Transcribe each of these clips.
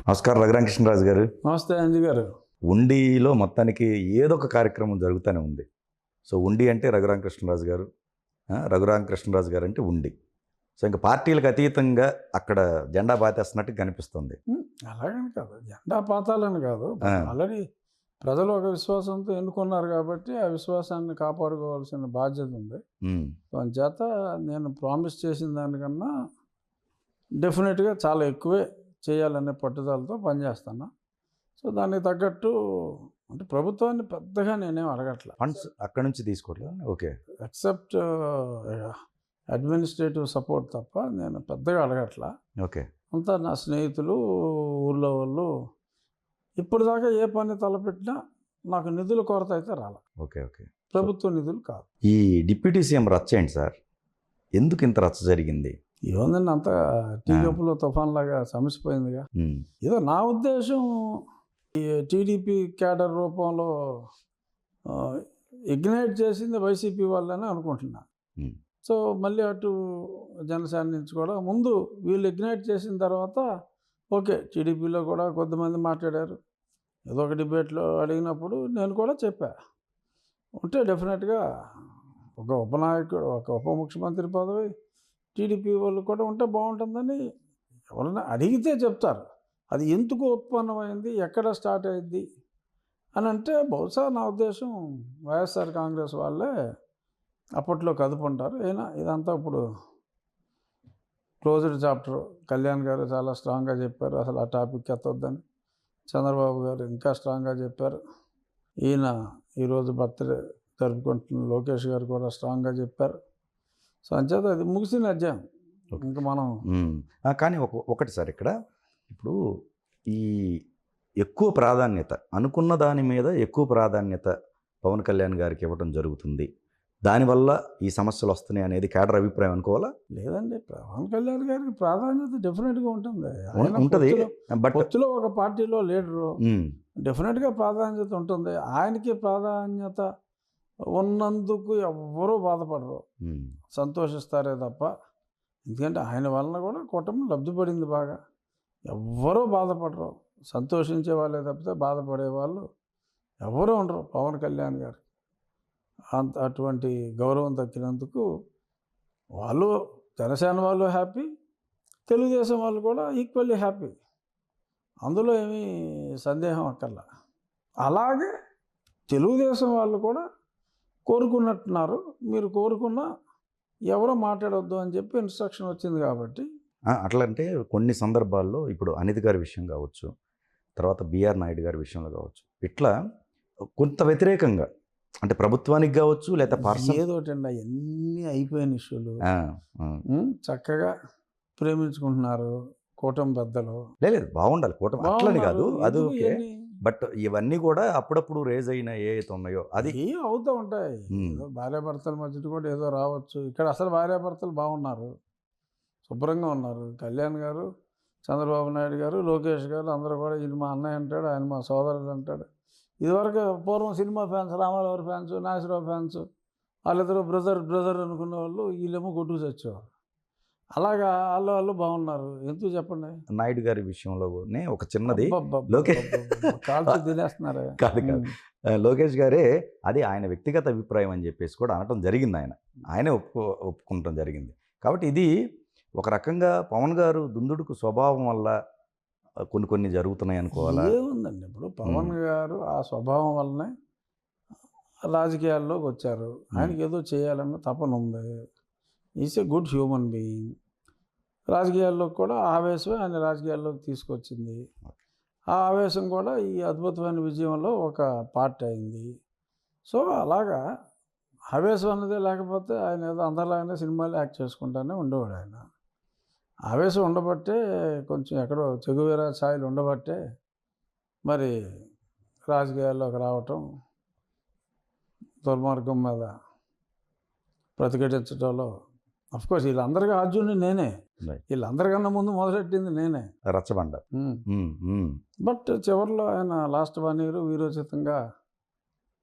నమస్కారం రఘురామకృష్ణరాజు గారు. నమస్తే అంజి గారు. ఉండిలో మొత్తానికి ఏదో ఒక కార్యక్రమం జరుగుతూనే ఉంది. సో ఉండి అంటే రఘురామకృష్ణరాజు గారు, రఘురామకృష్ణరాజు గారు అంటే ఉండి. సో ఇంకా పార్టీలకు అతీతంగా అక్కడ జెండా పాతేస్తున్నట్టు కనిపిస్తుంది. అలాగని కాదు, జెండా పాతాలని కాదు. ఆల్రెడీ ప్రజలు ఒక విశ్వాసంతో ఎన్నుకున్నారు కాబట్టి ఆ విశ్వాసాన్ని కాపాడుకోవాల్సిన బాధ్యత ఉంది. అందుచేత నేను ప్రామిస్ చేసిన దానికన్నా డెఫినెట్గా చాలా ఎక్కువే చేయాలనే పట్టుదలతో పనిచేస్తాను. సో దానికి తగ్గట్టు అంటే ప్రభుత్వాన్ని పెద్దగా నేనేం అడగట్లా. ఫండ్స్ అక్కడి నుంచి తీసుకోవట్లేదు. ఓకే, ఎక్సెప్ట్ అడ్మినిస్ట్రేటివ్ సపోర్ట్ తప్ప నేను పెద్దగా అడగట్లా. ఓకే, అంతా నా స్నేహితులు, ఊళ్ళో వాళ్ళు. ఇప్పుడు దాకా ఏ పని తలపెట్టినా నాకు నిధుల కొరత అయితే రాల. Okay, okay. ప్రభుత్వ నిధులు కాదు. ఈ డిప్యూటీ సీఎం రచ్చ ఏంటి సార్? ఎందుకు ఇంత రచ్చ జరిగింది? ఏముందండి, అంత టీ కప్పులో తుఫాన్ లాగా సమసిపోయిందిగా. ఏదో నా ఉద్దేశం ఈ టీడీపీ క్యాడర్ రూపంలో ఇగ్నైట్ చేసింది వైసీపీ వాళ్ళని అనుకుంటున్నా. సో మళ్ళీ అటు జనసేన నుంచి కూడా ముందు వీళ్ళు ఇగ్నైట్ చేసిన తర్వాత ఓకే, టీడీపీలో కూడా కొద్దిమంది మాట్లాడారు. ఏదో ఒక డిబేట్లో అడిగినప్పుడు నేను కూడా చెప్పా, ఉంటే డెఫినెట్గా ఒక ఉపనాయకుడు, ఒక ఉప ముఖ్యమంత్రి పదవి టీడీపీ వాళ్ళు కూడా ఉంటే బాగుంటుందని ఎవరైనా అడిగితే చెప్తారు. అది ఎందుకు ఉత్పన్నమైంది, ఎక్కడ స్టార్ట్ అయింది అని అంటే బహుశా నా ఉద్దేశం వైఎస్ఆర్ కాంగ్రెస్ వాళ్ళే అప్పట్లో కదుపుంటారు. అయినా ఇదంతా ఇప్పుడు క్లోజ్డ్ చాప్టర్. కళ్యాణ్ గారు చాలా స్ట్రాంగ్గా చెప్పారు, అసలు ఆ టాపిక్ ఎత్తొద్దని. చంద్రబాబు గారు ఇంకా స్ట్రాంగ్గా చెప్పారు. ఈయన ఈరోజు బర్త్డే జరుపుకుంటున్న లోకేష్ గారు కూడా స్ట్రాంగ్గా చెప్పారు. సో అంచేత అది ముగిసిన అధ్యాయం. ఇంకా మనం కానీ ఒకటి సార్, ఇక్కడ ఇప్పుడు ఈ ఎక్కువ ప్రాధాన్యత అనుకున్న దాని మీద ఎక్కువ ప్రాధాన్యత పవన్ కళ్యాణ్ గారికి ఇవ్వడం జరుగుతుంది, దానివల్ల ఈ సమస్యలు వస్తున్నాయి అనేది కేడర్ అభిప్రాయం అనుకోవాలా? లేదండి, పవన్ కళ్యాణ్ గారికి ప్రాధాన్యత డెఫినెట్గా ఉంటుంది. బట్ పొత్తులో ఒక పార్టీలో లీడరు, డెఫినెట్గా ప్రాధాన్యత ఉంటుంది. ఆయనకి ప్రాధాన్యత ఉన్నందుకు ఎవ్వరూ బాధపడరు, సంతోషిస్తారే తప్ప. ఎందుకంటే ఆయన వలన కూడా కూటమి లబ్ధిపడింది బాగా. ఎవ్వరూ బాధపడరు, సంతోషించే వాళ్ళే తప్పితే బాధపడే వాళ్ళు ఎవరూ ఉండరు పవన్ కళ్యాణ్ గారు. అటువంటి గౌరవం దక్కినందుకు వాళ్ళు, జనసేన వాళ్ళు హ్యాపీ, తెలుగుదేశం వాళ్ళు కూడా ఈక్వల్లీ హ్యాపీ. అందులో ఏమీ సందేహం అక్కర్లా. అలాగే తెలుగుదేశం వాళ్ళు కూడా కోరుకున్నట్టున్నారు, మీరు కోరుకున్న ఎవరో మాట్లాడొద్దు అని చెప్పి ఇన్స్ట్రక్షన్ వచ్చింది కాబట్టి. అట్లంటే కొన్ని సందర్భాల్లో ఇప్పుడు అనిత్ గారి విషయం కావచ్చు, తర్వాత బిఆర్ నాయుడు గారి విషయంలో కావచ్చు, ఇట్లా కొంత వ్యతిరేకంగా అంటే ప్రభుత్వానికి కావచ్చు లేదా పర్సన్ ఏదోటండి, అవన్నీ అయిపోయిన ఇష్యూలు. చక్కగా ప్రేమించుకుంటున్నారు కూటమి పెద్దలు. లేదు, బాగుండాలి కూటమి, అట్లని కాదు, అది ఓకే. బట్ ఇవన్నీ కూడా అప్పుడప్పుడు రేజ్ అయిన ఏవైతే ఉన్నాయో అది అవుతూ ఉంటాయి. భార్యాభర్తల మధ్య కూడా ఏదో రావచ్చు. ఇక్కడ అసలు భార్యాభర్తలు బాగున్నారు, శుభ్రంగా ఉన్నారు. కళ్యాణ్ గారు, చంద్రబాబు నాయుడు గారు, లోకేష్ గారు అందరూ కూడా ఈయన మా అన్నయ్య అంటాడు, ఆయన మా సోదరుడు అంటాడు. ఇదివరకు పూర్వం cinema fans, Ramarao fans, Nageswararao fans, వాళ్ళిద్దరూ బ్రదర్ అనుకునే వాళ్ళు, వీళ్ళేమో కొట్టుకు చచ్చేవారు. అలాగా వాళ్ళు బాగున్నారు. ఎందుకు చెప్పండి. నాయుడు గారి విషయంలోనే ఒక చిన్నది, కాల్చి తినేస్తున్నారు. కాదు లోకేష్ గారే అది ఆయన వ్యక్తిగత అభిప్రాయం అని చెప్పేసి కూడా అనటం జరిగింది. ఆయనే ఒప్పుకుంటం జరిగింది. కాబట్టి ఇది ఒక రకంగా పవన్ గారు దుందుడుకు స్వభావం వల్ల కొన్ని జరుగుతున్నాయి అనుకోవాలా? ఏముందండి, ఇప్పుడు పవన్ గారు ఆ స్వభావం వల్లనే రాజకీయాల్లోకి వచ్చారు. ఆయనకి ఏదో చేయాలన్న తపన ఉంది. Is a good human being. రాజకీయాల్లో కూడా ఆవేశమే ఆయన రాజకీయాల్లోకి తీసుకొచ్చింది. ఆ ఆవేశం కూడా ఈ అద్భుతమైన విజయంలో ఒక పార్ట్ అయింది. సో అలాగా ఆవేశం అన్నదే లేకపోతే ఆయన ఏదో అందరిలాగానే సినిమాలు యాక్ట్ చేసుకుంటానే ఉండేవాడు. ఆయన ఆవేశం ఉండబట్టే, కొంచెం ఎక్కడో చెగువేరా ఛాయలు ఉండబట్టే మరి రాజకీయాల్లోకి రావటం, దుర్మార్గం మీద ప్రతిఘటించడంలో. అఫ్కోర్స్ వీళ్ళందరికీ అర్జునుడు నేనే, వీళ్ళందరికన్నా ముందు మొదలెట్టింది నేనే, రచ్చబండ. బట్ చివరిలో ఆయన లాస్ట్ 1 year వీరోచితంగా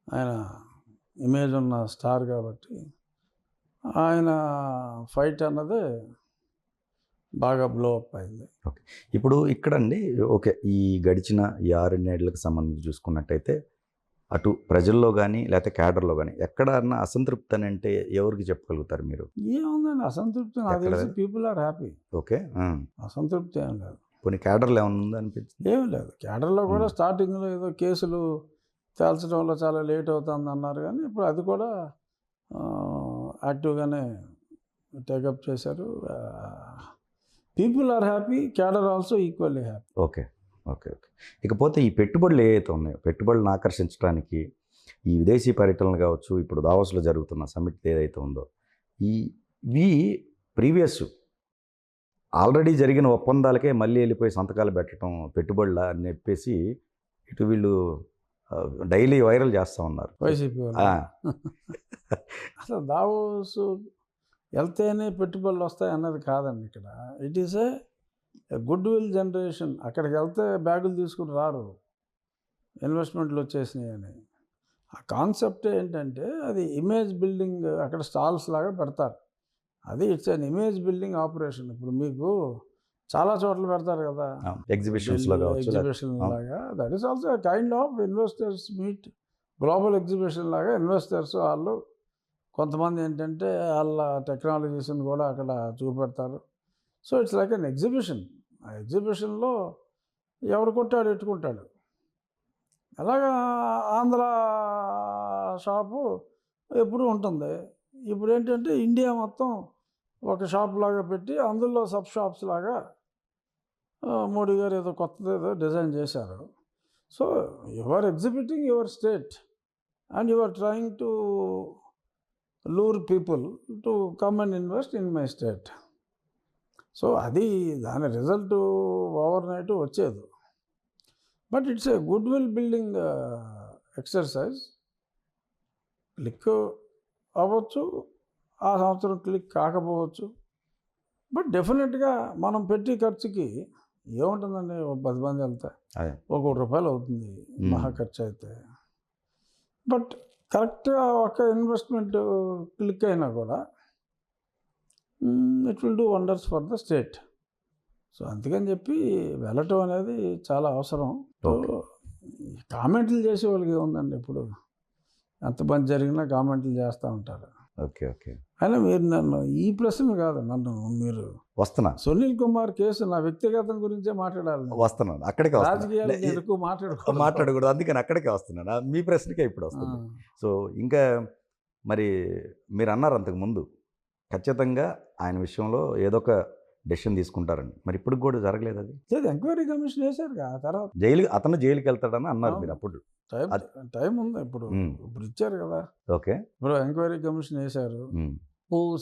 ఆయన ఇమేజ్ ఉన్న స్టార్ కాబట్టి ఆయన ఫైట్ అన్నదే బాగా బ్లో అప్ అయింది. ఇప్పుడు ఇక్కడండి ఓకే. ఈ గడిచిన ఈ 6 ఏళ్లకు సంబంధించి చూసుకున్నట్టయితే అటు ప్రజల్లో గానీ, లేకపోతే క్యాడర్‌లో గానీ ఎక్కడన్నా అసంతృప్తి అని అంటే ఎవరికి చెప్పగలుగుతారు మీరు? ఏముందండి అసంతృప్తి, నాకు ఎక్కడ? తెలిసి పీపుల్ ఆర్ హ్యాపీ. ఓకే. అసంతృప్తి ఏం లేదు. పోనీ క్యాడర్‌లో ఏమన్నా ఉందా అనిపించింది? ఏమి లేదు. క్యాడర్‌లో కూడా స్టార్టింగ్‌లో ఏదో కేసులు తేల్చడంలో చాలా లేట్ అవుతుందన్నారు, కానీ ఇప్పుడు అది కూడా యాక్టివ్‌గానే టేకప్ చేశారు. People are happy, cadre also equally happy. Okay. Okay. Okay. ఇకపోతే ఈ పెట్టుబడులు ఏవైతే ఉన్నాయో, పెట్టుబడులను ఆకర్షించడానికి ఈ విదేశీ పర్యటనలు కావచ్చు, ఇప్పుడు దావోస్‌లో జరుగుతున్న సమ్మిట్ ఏదైతే ఉందో, ఇవి ప్రీవియస్ ఆల్రెడీ జరిగిన ఒప్పందాలకే మళ్ళీ వెళ్ళిపోయి సంతకాలు పెట్టడం పెట్టుబడులా అని చెప్పేసి ఇటు వీళ్ళు డైలీ వైరల్ చేస్తూ ఉన్నారు. వైసీపీ వాళ్ళు. ఆ. అసలు దావోస్ వెళ్తేనే పెట్టుబడులు వస్తాయి అన్నది కాదండి ఇక్కడ. It is a good will generation. అక్కడికి వెళ్తే బ్యాగులు తీసుకుని రారు, ఇన్వెస్ట్మెంట్లు వచ్చేసినాయి అని. ఆ కాన్సెప్ట్ ఏంటంటే అది ఇమేజ్ బిల్డింగ్, అక్కడ స్టాల్స్ లాగా పెడతారు. అది it's an image building operation. ఇప్పుడు మీకు చాలా చోట్ల పెడతారు కదా ఎగ్జిబిషన్స్లో కావచ్చు. ఎగ్జిబిషన్ లాగా. That is also kind of investors meet, global exhibition లాగా. ఇన్వెస్టర్స్ వాళ్ళు కొంతమంది ఏంటంటే వాళ్ళ టెక్నాలజీస్ని కూడా అక్కడ చూపెడతారు. So it's like an exhibition. ఆ ఎగ్జిబిషన్లో ఎవరు కొట్టాడు ఎట్టుకుంటాడు. అలాగా ఆంధ్ర షాపు ఎప్పుడు ఉంటుంది. ఇప్పుడు ఏంటంటే ఇండియా మొత్తం ఒక షాప్ లాగా పెట్టి అందులో సబ్ షాప్స్ లాగా మోడీ గారు ఏదో కొత్తది ఏదో డిజైన్ చేశారు. So you are exhibiting your state and you are trying to lure people to come and invest in my state. So అది దాని రిజల్ట్ ఓవర్ నైట్ వచ్చేది. But it's a goodwill building exercise. Click అవ్వచ్చు, ఆ సంవత్సరం click కాకపోవచ్చు. But డెఫినెట్గా మనం పెట్టి ఖర్చుకి ఏముంటుందండి, ఒక 10 మంది వెళ్తే ₹1 కోటి అవుతుంది మహా ఖర్చు అయితే. బట్ కరెక్ట్గా ఒక ఇన్వెస్ట్మెంట్ క్లిక్ అయినా కూడా it will do wonders for the state. So అందుకని చెప్పి వెళ్ళటం అనేది చాలా అవసరం. కామెంట్లు చేసే వాళ్ళకి ఏముందండి, ఇప్పుడు ఎంత మంది జరిగినా కామెంట్లు చేస్తూ ఉంటారు. ఓకే. ఓకే. అయినా మీరు నన్ను ఈ ప్రశ్న కాదు, నన్ను మీరు వస్తున్నా సునీల్ కుమార్ కేసు నా వ్యక్తిగతం గురించే మాట్లాడాలి. వస్తున్నాను అక్కడికే రాజకీయాలు ఎక్కువ మాట్లాడకూడదు, అందుకని అక్కడికే వస్తున్నాను. మీ ప్రశ్నకే ఇప్పుడు వస్తుంది. సో ఇంకా మరి మీరు అన్నారు అంతకుముందు ఖచ్చితంగా ఆయన విషయంలో ఏదో ఒక డెసిషన్ తీసుకుంటారని. మరి ఇప్పుడు కూడా జరగలేదు అది. ఎంక్వైరీ కమిషన్ వేశారు ఆ తర్వాత అతను జైలుకి వెళ్తాడని అన్నారు మీరు అప్పుడు. టైం ఉంది, ఇప్పుడు ఇచ్చారు కదా. ఓకే. ఇప్పుడు ఎంక్వైరీ కమిషన్ వేశారు.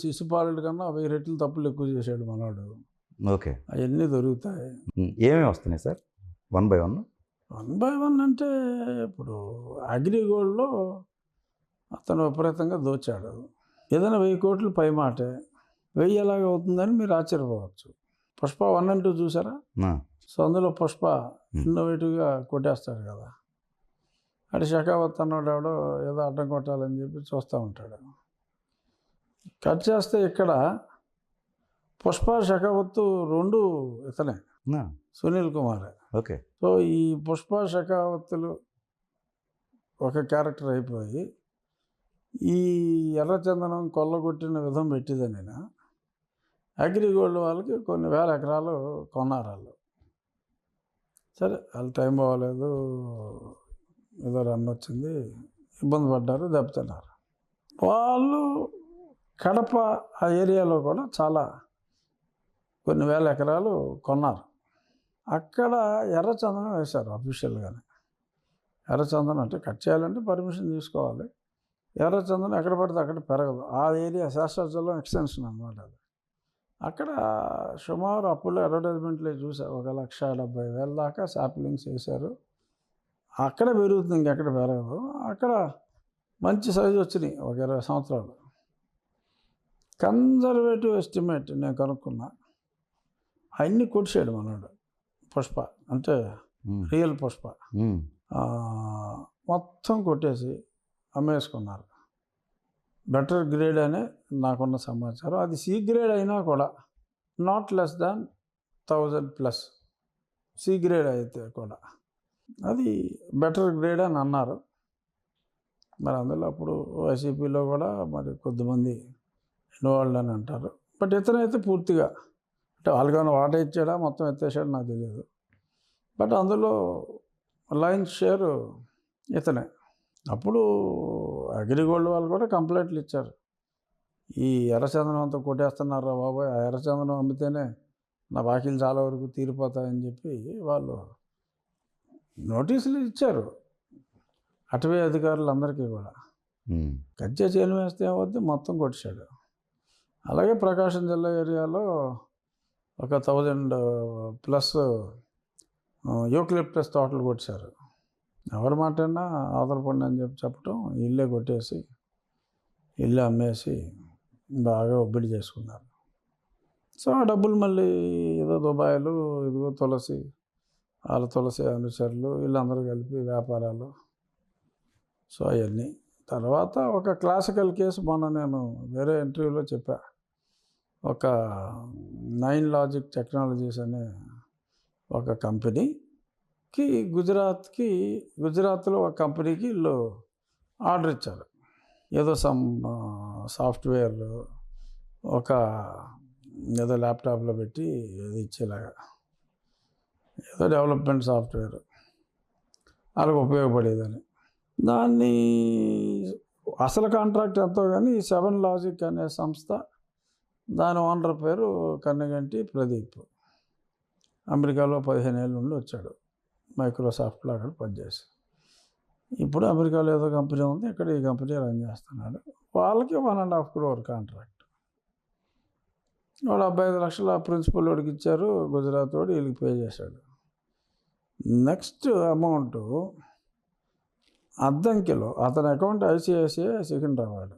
శిశుపాలుడి కన్నా 1000 రెట్లు తప్పులు ఎక్కువ చేశాడు మనవాడు. ఓకే. అవన్నీ దొరుకుతాయి. ఏమేమి వస్తున్నాయి సార్? 1 by 1 అంటే ఇప్పుడు అగ్రిగోల్డ్లో అతను విపరీతంగా దోచాడు. ఏదైనా 1000 కోట్లు పై మాటే. 1000 ఎలాగ అవుతుందని మీరు ఆశ్చర్యపోవచ్చు. పుష్ప 1 and 2 చూసారా? సో అందులో పుష్ప ఇన్నోవేటివ్గా కొట్టేస్తాడు కదా. అటు షకావత్ అన్నాడు ఎవడో ఏదో అడ్డం కొట్టాలని చెప్పి చూస్తూ ఉంటాడు. కట్ చేస్తే ఇక్కడ పుష్ప షకావత్ 2 ఇతనే, సునీల్ కుమారే. ఓకే. సో ఈ పుష్ప షకావత్తులు ఒక క్యారెక్టర్ అయిపోయి ఈ ఎర్రచందనం కొల్లగొట్టిన విధం పెట్టిదని అగ్రిగోల్డ్ వాళ్ళకి కొన్ని వేల ఎకరాలు కొన్నారు వాళ్ళు. సరే వాళ్ళు టైం బాగోలేదు, ఏదో రన్ వచ్చింది, ఇబ్బంది పడ్డారు, దెబ్బతిన్నారు. వాళ్ళు కడప ఆ ఏరియాలో కూడా చాలా కొన్ని వేల ఎకరాలు కొన్నారు. అక్కడ ఎర్రచందనం వేశారు అఫీషియల్గానే. ఎర్రచందనం అంటే కట్ చేయాలంటే పర్మిషన్ తీసుకోవాలి. ఎర్రచందనం ఎక్కడ పడితే అక్కడ పెరగదు. ఆ ఏరియా శాస్త్రాచలం ఎక్స్టెన్షన్ అన్నమాట అది. అక్కడ సుమారు అప్పుల్లో అడ్వర్టైజ్మెంట్లో చూసారు 1,70,000 దాకా శాప్లింగ్స్ వేశారు. అక్కడే పెరుగుతుంది, ఇంకెక్కడ పెరగదు. అక్కడ మంచి సైజు వచ్చినాయి, ఒక 20 సంవత్సరాలు. కన్జర్వేటివ్ ఎస్టిమేట్ నేను కనుక్కున్నా, అన్నీ కొట్టాడు మనోడు. పుష్ప అంటే రియల్ పుష్ప మొత్తం కొట్టేసి అమ్మేసుకున్నారు. బెటర్ గ్రేడ్ అనే నాకున్న సమాచారం. అది సి గ్రేడ్ అయినా కూడా not less than 1000+. C grade అయితే కూడా అది బెటర్ గ్రేడ్ అని అన్నారు. మరి అందులో అప్పుడు వైసీపీలో కూడా మరి కొద్దిమంది ఇన్వాల్వ్డ్ అని అంటారు. బట్ ఇతనైతే పూర్తిగా అంటే వాళ్ళకైనా వాటా ఇచ్చాడా మొత్తం ఎత్తేసాడు నాకు తెలియదు. బట్ అందులో లయన్స్ షేర్ ఇతనే. అప్పుడు అగ్రిగోల్డ్ వాళ్ళు కూడా కంప్లైంట్లు ఇచ్చారు. ఈ ఎర్రచందనం అంతా కొట్టేస్తున్నారా బాబాయ్, ఆ ఎర్రచందనం అమ్మితేనే నా బాకీలు చాలా వరకు తీరిపోతాయని చెప్పి వాళ్ళు నోటీసులు ఇచ్చారు అటవీ అధికారులందరికీ కూడా. కజ్జా చేను వేస్తే ఏమవుద్ది, మొత్తం కొట్టేశాడు. అలాగే ప్రకాశం జిల్లా ఏరియాలో ఒక 1000+ యూకలిప్టస్ తోటలు కొట్టేశారు. ఎవరి మాటైనా ఆధారపడి అని చెప్పటం, ఇల్లే కొట్టేసి ఇల్లు అమ్మేసి బాగా ఒబ్బిడి చేసుకున్నారు. సో ఆ డబ్బులు మళ్ళీ ఏదో దుబాయ్లు, ఇదిగో తులసి, వాళ్ళ తులసి అనుచరులు వీళ్ళందరూ కలిపి వ్యాపారాలు. సో అవన్నీ తర్వాత ఒక క్లాసికల్ కేసు మొన్న నేను వేరే ఇంటర్వ్యూలో చెప్పా. ఒక 9 లాజిక్ టెక్నాలజీస్ అనే ఒక కంపెనీకి గుజరాత్లో ఒక కంపెనీకి వీళ్ళు ఆర్డర్ ఇచ్చారు. ఏదో సమ్ సాఫ్ట్వేర్ ఏదో ల్యాప్టాప్లో పెట్టి ఏది ఇచ్చేలాగా ఏదో డెవలప్మెంట్ సాఫ్ట్వేర్ వాళ్ళకి ఉపయోగపడేదని. దాన్ని అసలు కాంట్రాక్ట్ ఎంతో కానీ 7 లాజిక్ అనే సంస్థ, దాని ఓనర్ పేరు కన్నగంటి ప్రదీప్. అమెరికాలో 15 ఏళ్ళ నుండి వచ్చాడు, మైక్రోసాఫ్ట్లో అక్కడ పనిచేసి. ఇప్పుడు అమెరికాలో ఏదో కంపెనీ ఉంది, ఇక్కడ ఈ కంపెనీ రన్ చేస్తున్నాడు. వాళ్ళకి 1.5 crore కాంట్రాక్ట్. వాడు 75 లక్షల ప్రిన్సిపల్ వాడికి ఇచ్చారు, గుజరాత్ వాడు వీళ్ళకి పే చేశాడు. నెక్స్ట్ అమౌంట్ అద్దంకిలో అతని అకౌంట్ ఐసిఐసిఐ సికింద్రాబాద్.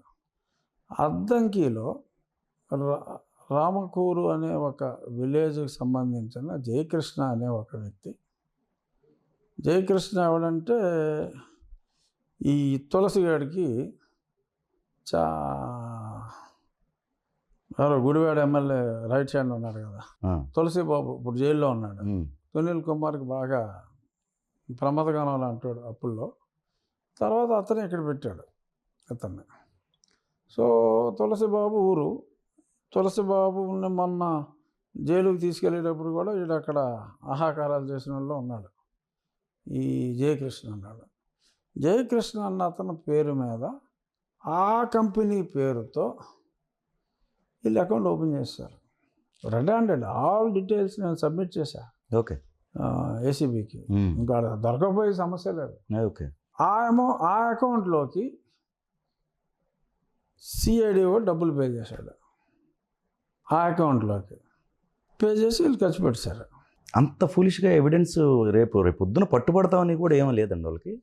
అద్దంకిలో రామకూరు అనే ఒక విలేజ్కి సంబంధించిన జయకృష్ణ అనే ఒక వ్యక్తి. జయకృష్ణ ఎవడంటే ఈ తులసిగాడికి ఎవరో గుడివాడ ఎమ్మెల్యే రైట్ హ్యాండ్ ఉన్నాడు కదా, తులసి బాబు, ఇప్పుడు జైల్లో ఉన్నాడు. సునీల్ కుమార్కి బాగా ప్రమాదగానం అంటాడు అప్పుల్లో. తర్వాత అతనే ఇక్కడ పెట్టాడు అతన్ని. సో తులసిబాబు ఊరు. తులసిబాబుని మొన్న జైలుకి తీసుకెళ్ళేటప్పుడు కూడా వీడు అక్కడ ఆహాకారాలు చేసిన వాళ్ళు ఉన్నాడు, ఈ జయకృష్ణ అన్నాడు. జయకృష్ణ అన్న అతని పేరు మీద ఆ కంపెనీ పేరుతో వీళ్ళు అకౌంట్ ఓపెన్ చేస్తారు. రెడ్ హ్యాండెడ్, ఆల్ డీటెయిల్స్ నేను సబ్మిట్ చేశా. ఓకే, ఏసీబీకి. ఇంకా దొరకపోయే సమస్య లేదు. ఓకే, ఆ అకౌంట్లోకి సిఐడి కూడా డబ్బులు పే చేశాడు. ఆ అకౌంట్లోకి పే చేసి వీళ్ళు ఖర్చు పెట్టారు. అంత ఫూలిష్గా ఎవిడెన్స్ రేపు పొద్దున పట్టుబడతామని కూడా ఏమీ లేదండి వాళ్ళకి.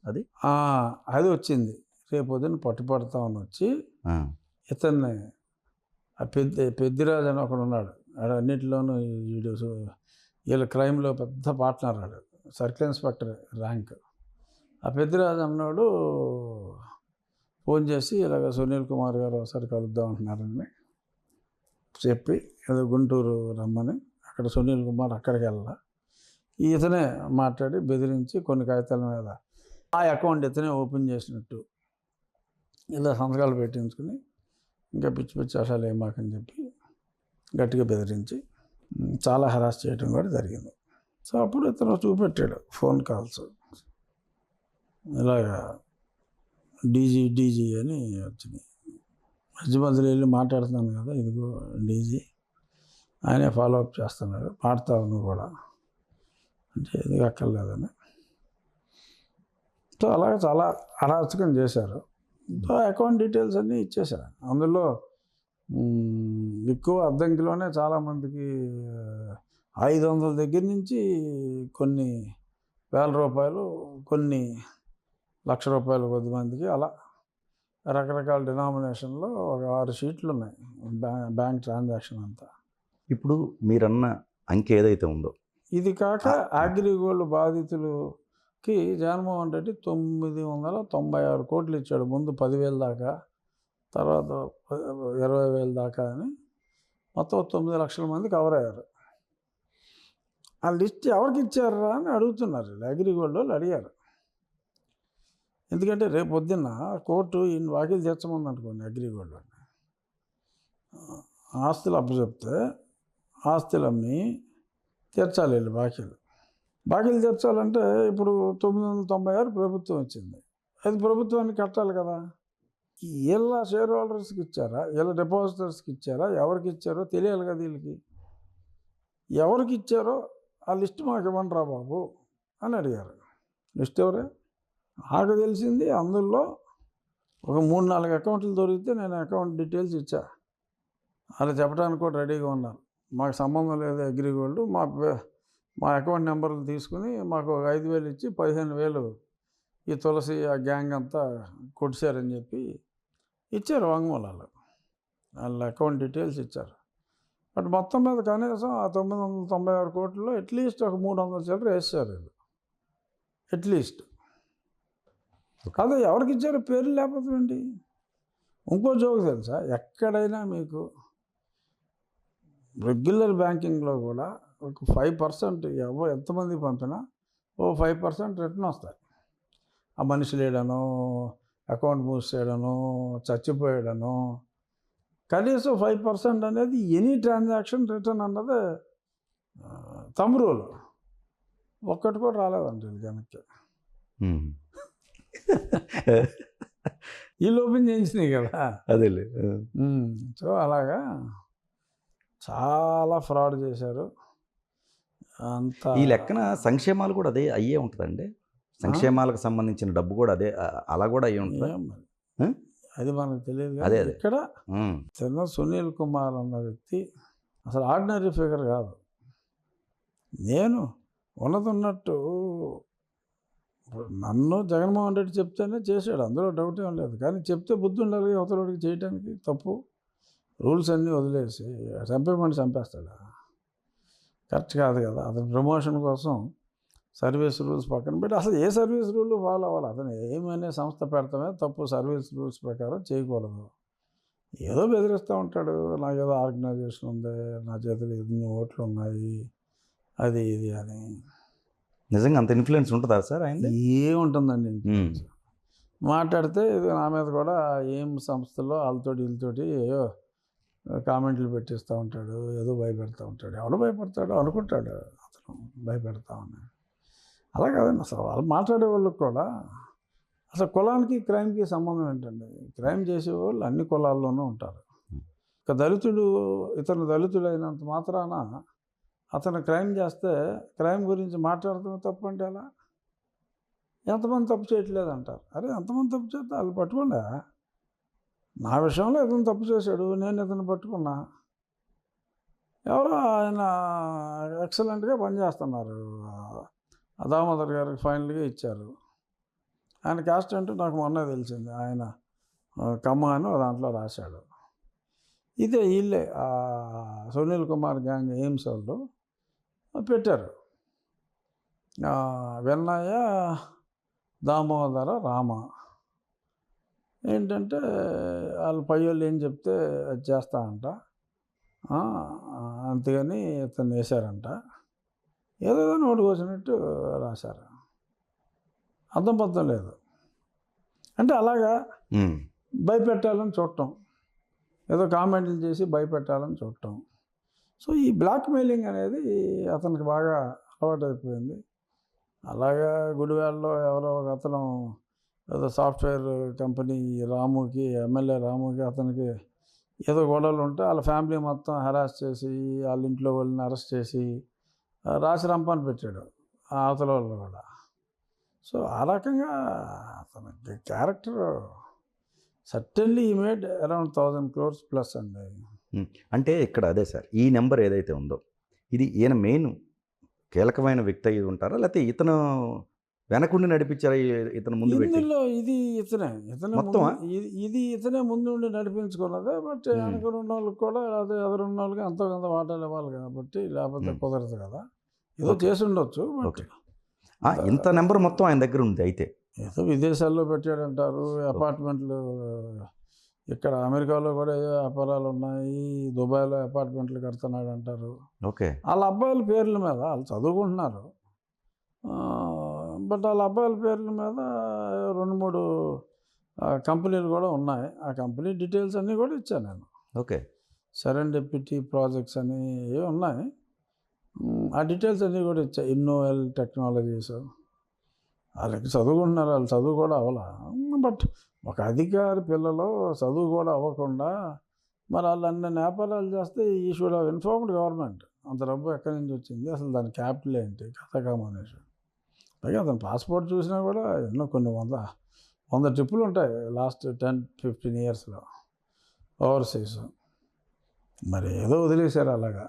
అది వచ్చింది రేపు పొద్దున పట్టుబడతామని వచ్చి ఇతన్ని పెద్దిరాజు అని ఒకడు ఉన్నాడు, అన్నింటిలోనూ వీళ్ళ క్రైమ్లో పెద్ద పార్ట్నర్ ఆడు, సర్కిల్ ఇన్స్పెక్టర్ ర్యాంక్. ఆ పెద్దిరాజు అన్నాడు ఫోన్ చేసి ఇలాగ సునీల్ కుమార్ గారు ఒకసారి కలుద్దాం అంటున్నారని చెప్పి ఏదో గుంటూరు రమ్మని, అక్కడ సునీల్ కుమార్ అక్కడికి వెళ్ళా. ఇతనే మాట్లాడి బెదిరించి కొన్ని కాగితాల మీద ఆ అకౌంట్ ఇతనే ఓపెన్ చేసినట్టు ఇలా సంతకాలు పెట్టించుకుని ఇంకా పిచ్చి పిచ్చి అసలు ఏమాకని చెప్పి గట్టిగా బెదిరించి చాలా హెరాస్ చేయడం కూడా జరిగింది. సో అప్పుడు ఇతను చూపెట్టాడు ఫోన్ కాల్స్, ఇలాగా డీజీ అని వచ్చింది. మధ్య మధ్యలో వెళ్ళి మాట్లాడుతున్నాను కదా, ఇదిగో డీజీ, ఆయనే ఫాలోఅప్ చేస్తున్నాడు, మాట్లాడతావు నువ్వు కూడా అంటే ఇది అక్కర్లేదని. సో అలాగే చాలా అరాచకం చేశారు. సో అకౌంట్ డీటెయిల్స్ అన్నీ ఇచ్చేసారు. అందులో ఎక్కువ అద్దంకిలోనే చాలామందికి 500 దగ్గర నుంచి కొన్ని వేల రూపాయలు, కొన్ని లక్ష రూపాయలు కొద్దిమందికి, అలా రకరకాల డినామినేషన్లో ఒక 6 షీట్లు ఉన్నాయి బ్యాంక్ ట్రాన్సాక్షన్ అంతా. ఇప్పుడు మీరన్న అంకె ఏదైతే ఉందో, ఇది కాక అగ్రిగోల్డ్ బాధితులకి జగన్మోహన్ రెడ్డి 996 కోట్లు ఇచ్చాడు. ముందు 10,000 దాకా, తర్వాత 20,000 దాకా అని మొత్తం 9 లక్షల మంది కవర్ అయ్యారు. ఆ లిస్ట్ ఎవరికి ఇచ్చారా అని అడుగుతున్నారు. అగ్రిగోల్డ్ వాళ్ళు అడిగారు. ఎందుకంటే రేపు పొద్దున్న కోర్టు ఈయన వాకిలు తీర్చమంది అనుకోండి, అగ్రిగోల్డ్ వాళ్ళని. ఆస్తులు అప్పచెప్తే ఆస్తులు అమ్మి తీర్చాలి వీళ్ళు బాకీలు. బాకీలు తీర్చాలంటే ఇప్పుడు 996 ప్రభుత్వం వచ్చింది. అది ప్రభుత్వానికి కట్టాలి కదా. వీళ్ళ షేర్ హోల్డర్స్కి ఇచ్చారా, వీళ్ళ డిపాజిటర్స్కి ఇచ్చారా, ఎవరికి ఇచ్చారో తెలియాలి కదా వీళ్ళకి. ఎవరికి ఇచ్చారో ఆ లిస్ట్ మాకు ఇవ్వండి రా బాబు అని అడిగారు. లిస్ట్ ఎవరే? నాకు తెలిసింది అందులో ఒక 3-4 అకౌంట్లు దొరికితే నేను అకౌంట్ డీటెయిల్స్ ఇచ్చా. అలా చెప్పడానికి కూడా రెడీగా ఉన్నారు. మాకు సంబంధం లేదు అగ్రిగోల్డ్, మా అకౌంట్ నెంబర్లు తీసుకుని మాకు 5,000 ఇచ్చి 15,000 ఈ తులసి ఆ గ్యాంగ్ అంతా కొట్టారని చెప్పి ఇచ్చారు వాంగ్మూలాలు. వాళ్ళ అకౌంట్ డీటెయిల్స్ ఇచ్చారు. బట్ మొత్తం మీద కనీసం ఆ 996 కోట్లలో అట్లీస్ట్ ఒక 300 చిల్లర వేసారు వీళ్ళు. అట్లీస్ట్ కాదు, ఎవరికి ఇచ్చారో పేర్లు లేకపోతే ఏంటి? ఇంకో జోక్ తెలుసా? ఎక్కడైనా మీకు రెగ్యులర్ బ్యాంకింగ్లో కూడా ఒక 5% ఎంతమంది పంపినా 5% రిటర్న్ వస్తాయి. ఆ మనిషి లేడనో, అకౌంట్ మూసేయడనో, చచ్చిపోయాడనో, కనీసం 5% అనేది ఎనీ ట్రాన్సాక్షన్ రిటర్న్ అన్నది థంబ్ రూల్. ఒక్కటి కూడా రాలేదండి వెనక్కి. ఈ లోపం చేయించినాయి కదా. అదేలే. సో అలాగా చాలా ఫ్రాడ్ చేశారు. అంత ఈ లెక్కన సంక్షేమాలు కూడా అదే అయ్యే ఉంటుందండి. సంక్షేమాలకు సంబంధించిన డబ్బు కూడా అదే అలా కూడా అయ్యి ఉంటుంది. అది మనకు తెలియదు. అదే ఇక్కడ చిన్న సునీల్ కుమార్ అన్న వ్యక్తి అసలు ఆర్డినరీ ఫిగర్ కాదు. నేను ఉన్నట్టు నన్ను జగన్మోహన్ రెడ్డి చెప్తేనే చేశాడు, అందులో డౌట్ ఏం లేదు. కానీ చెప్తే బుద్ధి ఉండాలి అవతలడికి చేయడానికి. తప్పు రూల్స్ అన్నీ వదిలేసి చంపేస్తాడు. కరెక్ట్ కాదు కదా. అతని ప్రమోషన్ కోసం సర్వీస్ రూల్స్ పక్కన పెట్టి అసలు ఏ సర్వీస్ రూల్ ఫాలో అవ్వాలి? అతను ఏమనే సంస్థ పెడతామే తప్పు, సర్వీస్ రూల్స్ ప్రకారం చేయకూడదు. ఏదో బెదిరిస్తూ ఉంటాడు, నాకు ఏదో ఆర్గనైజేషన్ ఉంది, నా చేతిలో ఎన్ని ఓట్లు ఉన్నాయి, అది ఇది అని. నిజంగా అంత ఇన్ఫ్లుయెన్స్ ఉంటుందా సార్ ఆయన? ఏముంటుందండి ఇన్ఫ్లుయెన్స్. మాట్లాడితే ఇది నా మీద కూడా ఏం సంస్థలో వీళ్ళతోటి ఏదో కామెంట్లు పెట్టిస్తూ ఉంటాడు, ఏదో భయపెడతా ఉంటాడు. ఎవడో భయపడతాడు అనుకుంటాడు అతను, భయపెడతా ఉన్నాడు. అలా కాదండి. అసలు వాళ్ళు మాట్లాడే వాళ్ళకి కూడా అసలు కులానికి క్రైమ్కి సంబంధం ఏంటండి? క్రైమ్ చేసేవాళ్ళు అన్ని కులాల్లోనూ ఉంటారు. ఒక ఇతను దళితుడైనంత మాత్రాన అతను క్రైమ్ చేస్తే క్రైమ్ గురించి మాట్లాడుతున్న తప్పు అంటే ఎలా? ఎంతమంది తప్పు చేయట్లేదు అంటారు. అరే ఎంతమంది తప్పు చేస్తే వాళ్ళు పట్టుకుండా, నా విషయంలో ఇతను తప్పు చేశాడు, నేను ఇతను పట్టుకున్నా, ఎవరో ఆయన ఎక్సలెంట్గా పనిచేస్తున్నారు, దామోదర్ గారికి ఫైనల్గా ఇచ్చారు. ఆయన క్యాస్ట్ అంటే నాకు మొన్న తెలిసింది. ఆయన కమ్మ అని దాంట్లో రాశాడు. ఇదే వీళ్ళే సునీల్ కుమార్ గ్యాంగ్ ఎయిమ్స్ వాళ్ళు పెట్టారు. వెన్నయ్య, దామోదర, రామ. ఏంటంటే వాళ్ళ పై వాళ్ళు ఏం చెప్తే అది చేస్తానంట, అంతేగాని ఇతను వేశారంట. ఏదో నోటుకు వచ్చినట్టు రాశారు, అర్థం పర్థం లేదు. అంటే అలాగా భయపెట్టాలని చూడటం, ఏదో కామెంట్లు చేసి భయపెట్టాలని చూడటం. సో ఈ బ్లాక్మెయిలింగ్ అనేది అతనికి బాగా అలవాటైపోయింది. అలాగా గుడివాడలో ఎవరో ఒక అతను ఏదో సాఫ్ట్వేర్ కంపెనీ రాముకి, ఎమ్మెల్యే రాముకి అతనికి ఏదో గొడవలు ఉంటే వాళ్ళ ఫ్యామిలీ మొత్తం హెరాస్ చేసి వాళ్ళ ఇంట్లో వాళ్ళని అరెస్ట్ చేసి రాసి రంపాన్ని పెట్టాడు ఆ అవతల వాళ్ళు కూడా. సో ఆ రకంగా అతనికి క్యారెక్టర్ సర్టన్లీ ఈ మేడ్ అరౌండ్ 1,000 crores ప్లస్ అండి. అంటే ఇక్కడ అదే సార్, ఈ నెంబర్ ఏదైతే ఉందో ఇది ఈయన మెయిన్ కీలకమైన వ్యక్తి అయి ఉంటారా, లేకపోతే ఇతను వెనకుండి నడిపించారా, ఇతను ముందు పెట్టి? ఇది ఇతనే ముందు ఉండి నడిపించుకున్నదే. బట్ వెనకనున్న వాళ్ళకి కూడా అదే ఎదురున్న వాళ్ళకి ఎంతో కొంత వాటాలు ఇవ్వాలి కాబట్టి, లేకపోతే కుదరదు కదా. ఏదో చేసి ఉండొచ్చు. బట్ ఇంత నెంబర్ మొత్తం ఆయన దగ్గర ఉంది. అయితే ఏదో విదేశాల్లో పెట్టాడంటారు, అపార్ట్మెంట్లు ఇక్కడ అమెరికాలో కూడా ఏ వ్యాపారాలు ఉన్నాయి, దుబాయ్లో అపార్ట్మెంట్లు కడుతున్నాడు అంటారు. ఓకే. వాళ్ళ అబ్బాయిల పేర్ల మీద వాళ్ళు చదువుకుంటున్నారు. బట్ వాళ్ళ అబ్బాయిల పేర్ల మీద 2-3 కంపెనీలు కూడా ఉన్నాయి. ఆ కంపెనీ డీటెయిల్స్ అన్నీ కూడా ఇచ్చాను నేను. ఓకే. సెరెండిపిటీ ప్రాజెక్ట్స్ అని ఏవి ఉన్నాయి, ఆ డీటెయిల్స్ అన్నీ కూడా ఇచ్చా. ఇన్నోవెల్ టెక్నాలజీస్. వాళ్ళకి చదువుకుంటున్నారు, వాళ్ళు చదువు కూడా అవ్వాల. బట్ ఒక అధికారి పిల్లలు చదువు కూడా అవ్వకుండా మరి వాళ్ళు అన్ని వ్యాపారాలు చేస్తే ఈ షుడ్ హావ్ ఇన్ఫార్మ్డ్ గవర్నమెంట్. అంత డబ్బు ఎక్కడి నుంచి వచ్చింది, అసలు దాని క్యాపిటల్ ఏంటి, కథకామనేసి. పైగా అతను పాస్పోర్ట్ చూసినా కూడా ఎన్నో కొన్ని 100 ట్రిప్పులు ఉంటాయి లాస్ట్ 10-15 ఇయర్స్లో ఓవర్సీస్. మరి ఏదో వదిలేశారు అలాగా.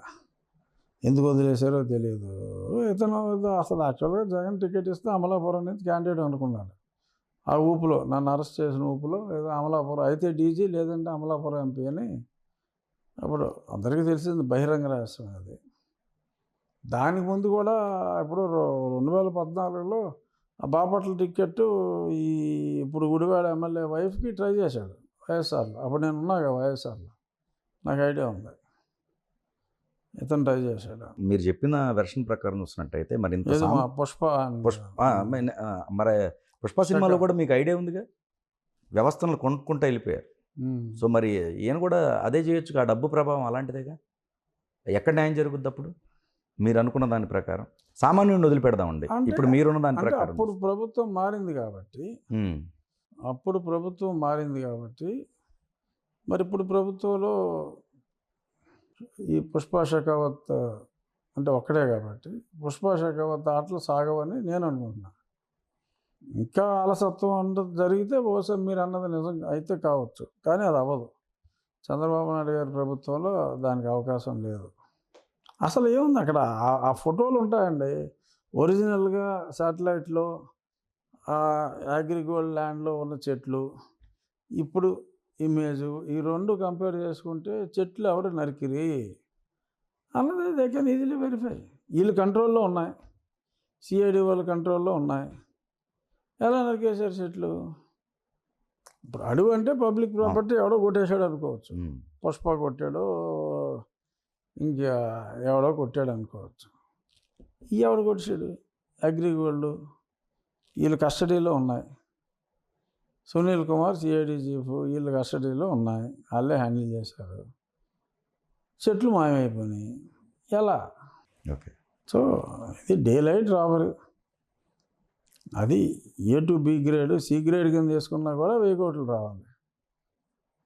ఎందుకు వదిలేశారో తెలియదు. ఇతను అసలు యాక్చువల్గా జగన్ టికెట్ ఇస్తే అమలాపురం నుంచి క్యాండిడేట్ అనుకున్నాడు. ఆ ఊపులో, నన్ను అరెస్ట్ చేసిన ఊపులో ఏదో అమలాపురం అయితే డీజీ లేదంటే అమలాపురం ఎంపీ అని అప్పుడు అందరికీ తెలిసింది, బహిరంగ రహస్యం అది. దానికి ముందు కూడా ఇప్పుడు 2014లో ఆ బాపట్ల టికెట్ ఈ ఇప్పుడు గుడివాడ ఎమ్మెల్యే వైఫ్కి ట్రై చేశాడు వైఎస్ఆర్లో. అప్పుడు నేను ఉన్నాగా వైఎస్ఆర్లో, నాకు ఐడియా ఉంది. ఇతను ట్రై చేశాడు. మీరు చెప్పిన వెర్షన్ ప్రకారం చూసినట్టయితే మరి ఇంత మా పుష్ప మరి పుష్ప సినిమాలో కూడా మీకు ఐడియా ఉందిగా, వ్యవస్థలను కొనుక్కుంటూ వెళ్ళిపోయారు. సో మరి ఈయన కూడా అదే చేయొచ్చు. ఆ డబ్బు ప్రభావం అలాంటిదేగా. ఎక్కడ న్యాయం జరుగుద్ది అప్పుడు మీరు అనుకున్న దాని ప్రకారం? సామాన్యుడిని వదిలిపెడదామండి, ఇప్పుడు మీరున్న దాని ప్రకారం. అప్పుడు ప్రభుత్వం మారింది కాబట్టి మరి ఇప్పుడు ప్రభుత్వంలో ఈ పుష్ప షెకావత్ అంటే ఒక్కడే కాబట్టి పుష్ప షెకావత్ ఆటలు సాగవని నేను అనుకుంటున్నాను. ఇంకా అలసత్వం అంటే జరిగితే బహుశా మీరు అన్నది నిజం అయితే కావచ్చు, కానీ అది అవ్వదు. చంద్రబాబు నాయుడు గారి ప్రభుత్వంలో దానికి అవకాశం లేదు. అసలు ఏముంది అక్కడ, ఆ ఫోటోలు ఉంటాయండి ఒరిజినల్గా శాటిలైట్లో. అగ్రిగోల్డ్ ల్యాండ్లో ఉన్న చెట్లు, ఇప్పుడు ఇమేజు, ఈ 2 కంపేర్ చేసుకుంటే చెట్లు ఎవరు నరికిరి అన్నది దే కెన్ ఈజీలీ వెరిఫై. వీళ్ళు కంట్రోల్లో ఉన్నాయి, సిఐడి వాళ్ళ కంట్రోల్లో ఉన్నాయి. ఎలా నరికేశారు చెట్లు? ఇప్పుడు అడవి అంటే పబ్లిక్ ప్రాపర్టీ, ఎవడో కొట్టేశాడు అనుకోవచ్చు. పుష్ప కొట్టాడు, ఇంకా ఎవడో కొట్టాడు అనుకోవచ్చు. ఎవడు కొట్టాడు? అగ్రిగోల్డ్ వీళ్ళ కస్టడీలో ఉన్నాయి. సునీల్ కుమార్ సిఐడి చీఫ్ వీళ్ళ కస్టడీలో ఉన్నాయి, వాళ్ళే హ్యాండిల్ చేశారు. చెట్లు మాయమైపోయినాయి. ఎలా? ఓకే. సో ఇది డే లైట్ రాబరీ. అది A to B grade, C grade కింద తీసుకున్నా కూడా 1000 కోట్లు రావాలి.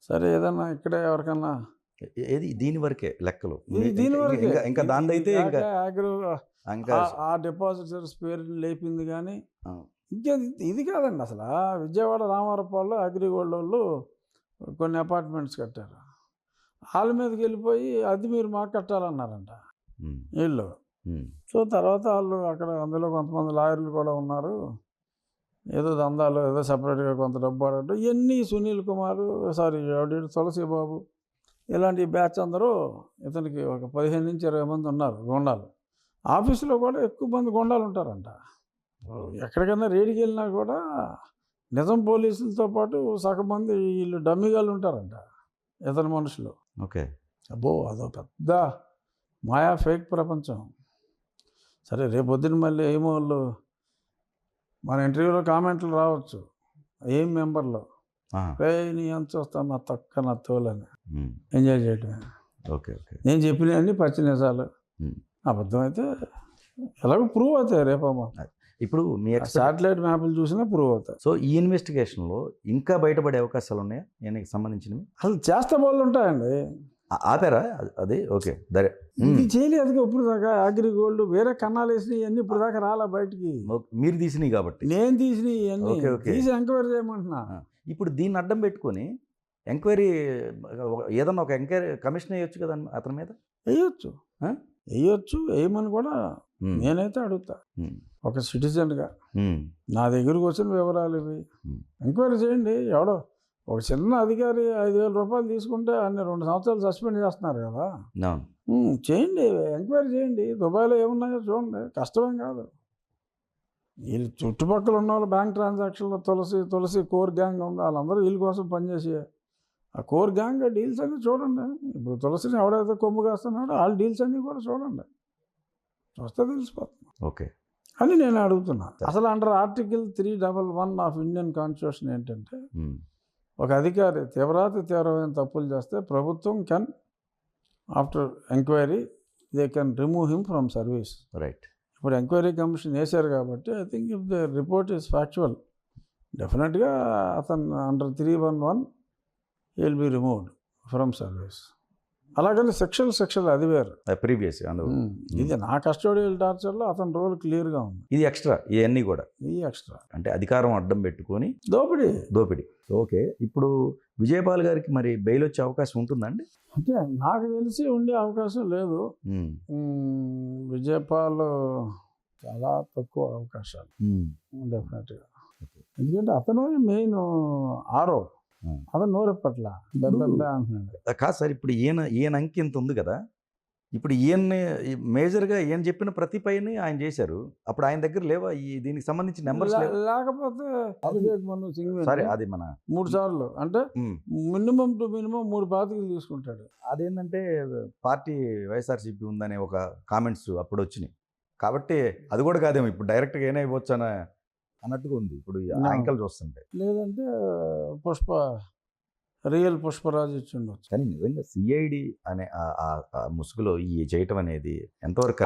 సరే ఏదన్నా ఇక్కడే ఎవరికన్నా ఏది దీని వరకే లెక్కలు, దీని వరకే. ఇంకా దాని అయితే ఇంకా ఆ డిపాజిటర్స్ పేరు లేపింది. కానీ ఇంకా ఇది కాదండి అసలు. విజయవాడ రామారపాల్లో అగ్రిగోల్డ్ వాళ్ళు కొన్ని అపార్ట్మెంట్స్ కట్టారు. వాళ్ళ మీదకి వెళ్ళిపోయి అది మీరు మాకు కట్టాలన్నారంట వీళ్ళు. సో తర్వాత వాళ్ళు అక్కడ అందులో కొంతమంది లాయర్లు కూడా ఉన్నారు, ఏదో దందాలు ఏదో సపరేట్గా కొంత డబ్బు ఆడటం. ఇవన్నీ సునీల్ కుమార్ తులసి బాబు ఇలాంటి బ్యాచ్ అందరూ ఇతనికి ఒక 15 నుంచి 20 మంది ఉన్నారు గొండాలు. ఆఫీసులో కూడా ఎక్కువ మంది గొండాలు ఉంటారంట. ఎక్కడికైనా రేడికి వెళ్ళినా కూడా నిజం పోలీసులతో పాటు సగం మంది వీళ్ళు డమ్మిగాళ్ళు ఉంటారంట ఇతని మనుషులు. ఓకే. అబ్బో అదో పెద్ద మాయా ఫేక్ ప్రపంచం. సరే రేపొద్దున మళ్ళీ ఏమో వాళ్ళు మన ఇంటర్వ్యూలో కామెంట్లు రావచ్చు, ఏం మెంబర్లో నీ ఎంత చూస్తాను నా తొక్క నా తోలని ఎంజాయ్ చేయటమే. Okay okay. నేను చెప్పినవన్నీ పచ్చి నిజాలు. అబద్ధం అయితే ఎలాగో ప్రూవ్ అవుతాయి రేపమ్మా. ఇప్పుడు మీ శాటిలైట్ మ్యాప్లు చూసినా ప్రూవ్ అవుతాయి. సో ఈ ఇన్వెస్టిగేషన్లో ఇంకా బయటపడే అవకాశాలు ఉన్నాయా దీనికి సంబంధించినవి? అసలు చేస్తే వాళ్ళు ఉంటాయండి. ఆపారా అది? ఓకే దరే ఇది చేయలేదు ఇప్పుడు దాకా. అగ్రిగోల్డ్ వేరే కన్నాలు వేసినవి ఇవన్నీ ఇప్పుడు దాకా రాలా బయటికి. మీరు తీసినవి కాబట్టి. నేను తీసినవి ఇవన్నీ తీసి ఎంక్వైరీ చేయమంటున్నా. ఇప్పుడు దీన్ని అడ్డం పెట్టుకొని ఎంక్వైరీ ఏదన్నా ఒక ఎంక్వైరీ కమిషన్ వేయొచ్చు కదా అతని మీద? వేయొచ్చు వేయమని కూడా నేనైతే అడుగుతా. ఒక సిటిజన్గా నా దగ్గరకు వచ్చిన వివరాలు ఇవి ఎంక్వైరీ చేయండి. ఎవడో ఒక చిన్న అధికారి 5,000 రూపాయలు తీసుకుంటే అన్ని 2 సంవత్సరాలు సస్పెండ్ చేస్తున్నారు కదా. చేయండి, ఎంక్వైరీ చేయండి. దుబాయ్లో ఏమున్నాయో చూడండి, కష్టమేం కాదు. వీళ్ళు చుట్టుపక్కల ఉన్న వాళ్ళు బ్యాంక్ ట్రాన్సాక్షన్లో తులసి కోర్ గ్యాంగ్ ఉంది, వాళ్ళందరూ వీళ్ళ కోసం పనిచేసి ఆ కోర్ గ్యాంగ్ డీల్స్ అన్నీ చూడండి. ఇప్పుడు తులసిని ఎవడైతే కొమ్ము కాస్తున్నాడో వాళ్ళ డీల్స్ అన్నీ కూడా చూడండి, చూస్తే తెలిసిపోతుంది ఓకే. అని నేను అడుగుతున్నా. అసలు under article 311 of Indian constitution ఏంటంటే, ఒక అధికారి తీవ్రమైన తప్పులు చేస్తే ప్రభుత్వం can after enquiry they can remove him from service. Right. ఇప్పుడు ఎంక్వైరీ కమిషన్ వేశారు కాబట్టి I think if the report is factual, డెఫినెట్గా అతను under 311 will be removed from service. అలాగని శిక్షలు అది వేరు. ప్రీవియస్ ఇది నా కస్టోడియల్ టార్చర్లో అతని రోల్ క్లియర్గా ఉంది. ఇది ఎక్స్ట్రా, ఇవన్నీ కూడా ఈ ఎక్స్ట్రా అంటే అధికారం అడ్డం పెట్టుకొని దోపిడీ. ఓకే. ఇప్పుడు విజయపాల్ గారికి మరి బెయిల్ వచ్చే అవకాశం ఉంటుందండి? అంటే నాకు తెలిసి ఉండే అవకాశం లేదు. విజయపాల్ చాలా తక్కువ అవకాశాలు డెఫినెట్గా. ఎందుకంటే అతను మెయిన్ ఆరో, అతను నోరెప్పట్ల అంటున్నాడు. కాదు సార్, ఇప్పుడు ఈయన అంకి ఇంత ఉంది కదా, ఇప్పుడు ఈయన్ని మేజర్గా ఈయన చెప్పిన ప్రతి పైన ఆయన చేశారు. అప్పుడు ఆయన దగ్గర లేవా దీనికి సంబంధించిన నెంబర్స్? లేకపోతే అభిషేక్ మను సింగ్ సరే, అది మన 3 సార్లు అంటే మినిమం 3 బాతికలు తీసుకుంటాడు. అదేంటంటే పార్టీ వైఎస్ఆర్సీపీ ఉందనే ఒక కామెంట్స్ అప్పుడు వచ్చినాయి కాబట్టి అది కూడా కాదేమో ఇప్పుడు డైరెక్ట్గా ఏనే ఇవ్వచ్చు అన్నట్టుగా ఉంది ఇప్పుడు యాంకల్ చూస్తుంటే. లేదంటే రియల్ పుష్పరాజు ఇచ్చి ఉండొచ్చు. కానీ నిజంగా సిఐడి అనే ముసుగులో ఈ చేయటం అనేది ఎంతవరకు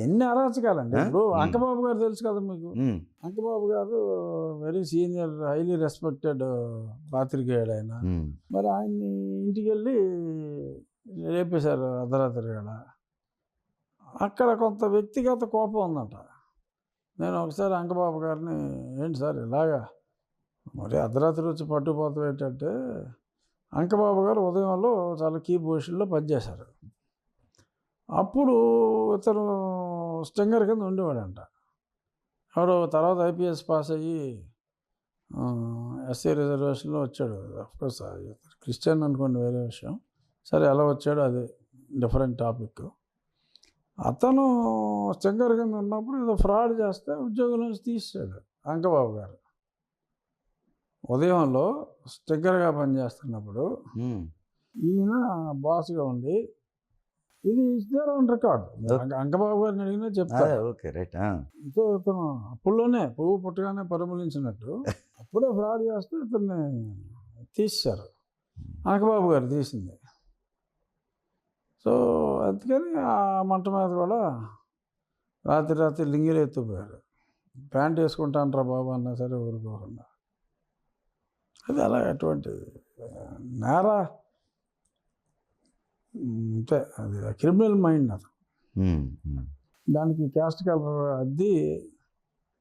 ఎన్ని అరాచకాలండి. ఇప్పుడు అంకబాబు గారు తెలుసు కదా మీకు. అంకబాబు గారు వెరీ సీనియర్, హైలీ రెస్పెక్టెడ్ పాత్రికేయుడు ఆయన. మరి ఆయన్ని ఇంటికి వెళ్ళి రేపేశారు అర్ధరాత్రి వేళ. అక్కడ కొంత వ్యక్తిగత కోపం ఉందంట. నేను ఒకసారి అంకబాబు గారిని, ఏంటి సార్ ఇలాగా మరి అర్ధరాత్రి వచ్చి పట్టుపోతాం ఏంటంటే, అంకబాబు గారు ఉదయంలో చాలా కీ పొజిషన్లో పనిచేశారు. అప్పుడు ఇతను స్టింగర్ కింద ఉండేవాడంట. ఎవడో తర్వాత ఐపీఎస్ పాస్ అయ్యి ఎస్సీ రిజర్వేషన్లో వచ్చాడు. అఫ్కోర్స్ క్రిస్టియన్ అనుకోండి, వేరే విషయం. సరే, ఎలా వచ్చాడో అది డిఫరెంట్ టాపిక్. అతను స్టింగర్ కింద ఉన్నప్పుడు ఏదో ఫ్రాడ్ చేస్తే ఉద్యోగం నుంచి తీసాడు అంకబాబు గారు. ఉదయంలో స్టిక్కర్గా పనిచేస్తున్నప్పుడు ఈయన బాస్గా ఉండి, ఇది ఇచ్చారు ఆన్ రికార్డ్. అంకబాబు గారిని అడిగినా చెప్తారు. Okay, right. సో ఇతను అప్పుల్లోనే పువ్వు పుట్టగానే పరిమళించినట్టు అప్పుడే ఫ్రాడ్ చేస్తే ఇతన్ని తీశారు. అంకబాబు గారు తీసింది. సో అందుకని ఆ మంట మీద కూడా రాత్రి లింగిలు ఎత్తుపోయారు. ప్యాంట్ వేసుకుంటానరా బాబు అన్నా సరే ఊరుకోకుండా. అది అలా అటువంటి నేర, అంటే అది క్రిమినల్ మైండ్. అది దానికి క్యాస్ట్ కలర్ అద్ది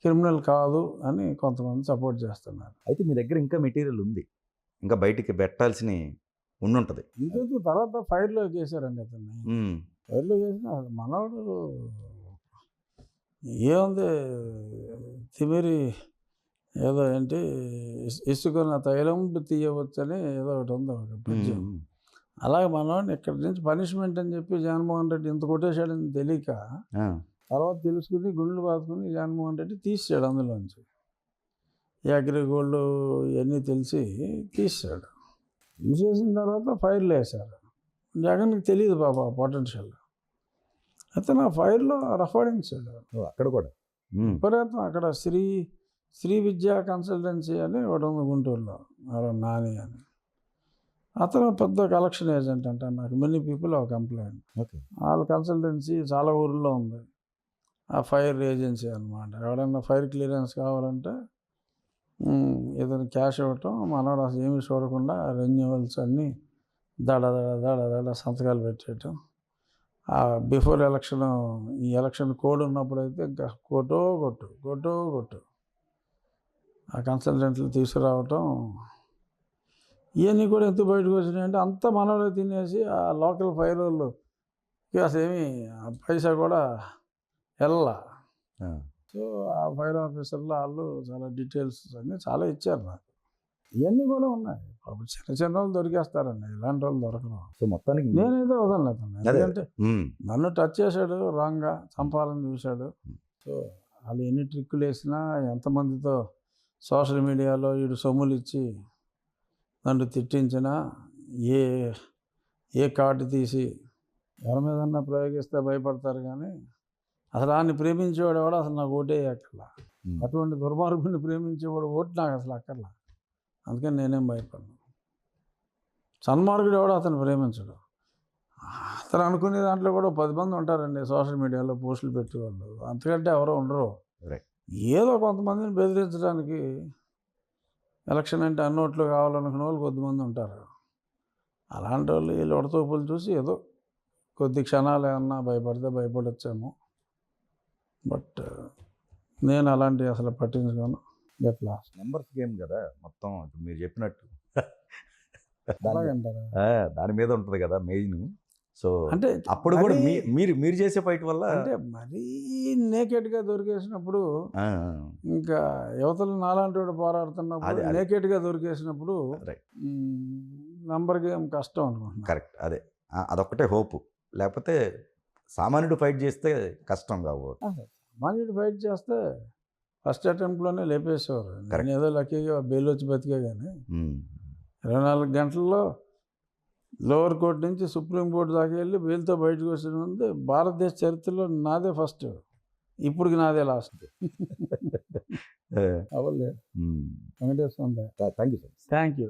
క్రిమినల్ కాదు అని కొంతమంది సపోర్ట్ చేస్తున్నారు. అయితే మీ దగ్గర ఇంకా మెటీరియల్ ఉంది, ఇంకా బయటికి పెట్టాల్సిన ఉండుంటుంది. ఇంకొక తర్వాత ఫైర్లోకి వేసారండి అతన్ని. ఫైర్లో వేసిన మనవాడు ఏముంది, తిమిరి ఏదో ఏంటి ఇసుకున్న తైలం తీయవచ్చని ఏదో ఒకటి ఉంది, ఒక పద్యం. అలాగే మనవాడిని ఇక్కడి నుంచి పనిష్మెంట్ అని చెప్పి జగన్మోహన్ రెడ్డి ఇంత కొట్టేశాడని తెలియక తర్వాత తెలుసుకుని గుండెలు బాదుకుని జగన్మోహన్ రెడ్డి తీసాడు అందులోంచి. ఈ అగ్రిగోల్డ్ ఇవన్నీ తెలిసి తీసాడు. తీసేసిన తర్వాత ఫైర్లో వేశారు. జగన్కి తెలియదు పాప పొటెన్షియల్. అయితే నా ఫైర్లో రఫాడించాడు అక్కడ కూడా విపరీతం. అక్కడ శ్రీ విద్యా కన్సల్టెన్సీ అని ఒకటి ఉంది గుంటూరులో, నాని అని. అతను పెద్ద కలెక్షన్ ఏజెంట్ అంట. నాకు మెనీ పీపుల్ ఒక కంప్లైంట్. వాళ్ళ కన్సల్టెన్సీ చాలా ఊర్లో ఉంది. ఆ ఫైర్ ఏజెన్సీ అనమాట. ఎవరైనా ఫైర్ క్లియరెన్స్ కావాలంటే ఏదైనా క్యాష్ ఇవ్వటం, మనవాడు అసలు ఏమీ చూడకుండా రెన్యువల్స్ అన్నీ దడ సంతకాలు పెట్టేయటం. బిఫోర్ ఎలక్షన్, ఈ ఎలక్షన్ కోడ్ ఉన్నప్పుడు అయితే ఇంకా కొట్టు ఆ కన్సల్టెంట్లు తీసుకురావటం. ఇవన్నీ కూడా ఎంత బయటకు వచ్చినాయంటే అంతా మనవాడే తినేసి ఆ లోకల్ ఫైర్ వాళ్ళు అసలు ఏమీ పైసా కూడా వెళ్ళా. సో ఆ ఫైర్ ఆఫీసర్లు వాళ్ళు చాలా డీటెయిల్స్ అన్నీ చాలా ఇచ్చారు నాకు. ఇవన్నీ కూడా ఉన్నాయి. చిన్న వాళ్ళు దొరికేస్తారండి, ఇలాంటి వాళ్ళు దొరకరు. సో మొత్తానికి నేనైతే వదలలేదు. ఎందుకంటే నన్ను టచ్ చేశాడు, రాంగ్గా చంపాలని చూశాడు. సో వాళ్ళు ఎన్ని ట్రిక్కులు వేసినా, ఎంతమందితో సోషల్ మీడియాలో వీడు సొమ్ములు ఇచ్చి నన్ను తిట్టించినా, ఏ ఏ కార్డు తీసి ఎవరి మీదన్నా ప్రయోగిస్తే భయపడతారు కానీ అసలు ఆయన్ని ప్రేమించేవాడు ఎవడో అసలు నాకు ఓటే అక్కర్లా. అటువంటి దుర్మార్గుడిని ప్రేమించేవాడు ఓటు నాకు అసలు అక్కర్లా. అందుకని నేనేం భయపడను. సన్మార్గుడు ఎవడో అతను ప్రేమించడు. అతను అనుకునే దాంట్లో కూడా 10 మంది ఉంటారండి సోషల్ మీడియాలో పోస్టులు పెట్టేవాళ్ళు. అంతకంటే ఎవరో ఉండరు. Right. ఏదో కొంతమందిని బెదిరించడానికి ఎలక్షన్ అంటే అన్నోట్లు కావాలనుకునే వాళ్ళు కొద్దిమంది ఉంటారు. అలాంటి వాళ్ళు వీళ్ళు ఉడతూపులు చూసి ఏదో కొద్ది క్షణాలు ఏమన్నా భయపడితే భయపడొచ్చేమో. బట్ నేను అలాంటివి అసలు పట్టించుకోను. ఎట్లా నెంబర్స్ గేమ్ కదా మొత్తం ఇప్పుడు మీరు చెప్పినట్టు అలాగంటారా? దాని మీద ఉంటుంది కదా మెయిన్. సో అంటే అప్పుడు కూడా మీరు చేసే ఫైట్ వల్ల అంటే మరీ నేకెడ్గా దొరికేసినప్పుడు ఆ, ఇంకా యువతలు నాలాంటి వాడు పోరాడుతున్నప్పుడు అదే. నేకెడ్గా దొరికేసినప్పుడు రైట్ నంబర్ గేమ్ కష్టం అనుకుంటున్నా. కరెక్ట్ అదే అదొక్కటే హోప్. లేకపోతే సామాన్యుడు ఫైట్ చేస్తే కష్టం కావు. మాన్యుడు ఫైట్ చేస్తే ఫస్ట్ అటెంప్ట్లోనే లేపేసేవారు. Correct. నేను ఏదో లక్కీగా బెయిల్ వచ్చి బతికే కానీ ఉమ్, 24 గంటల్లో లోవర్ కోర్టు నుంచి సుప్రీంకోర్టు దాకా వెళ్ళి బెయిల్తో బయటకు వచ్చిన ఉంది భారతదేశ చరిత్రలో నాదే ఫస్ట్, ఇప్పటికి నాదే లాస్ట్. ఏ, అవ్వలేదు. ఉమ్. Venkateshwara thank you sir. Thank you.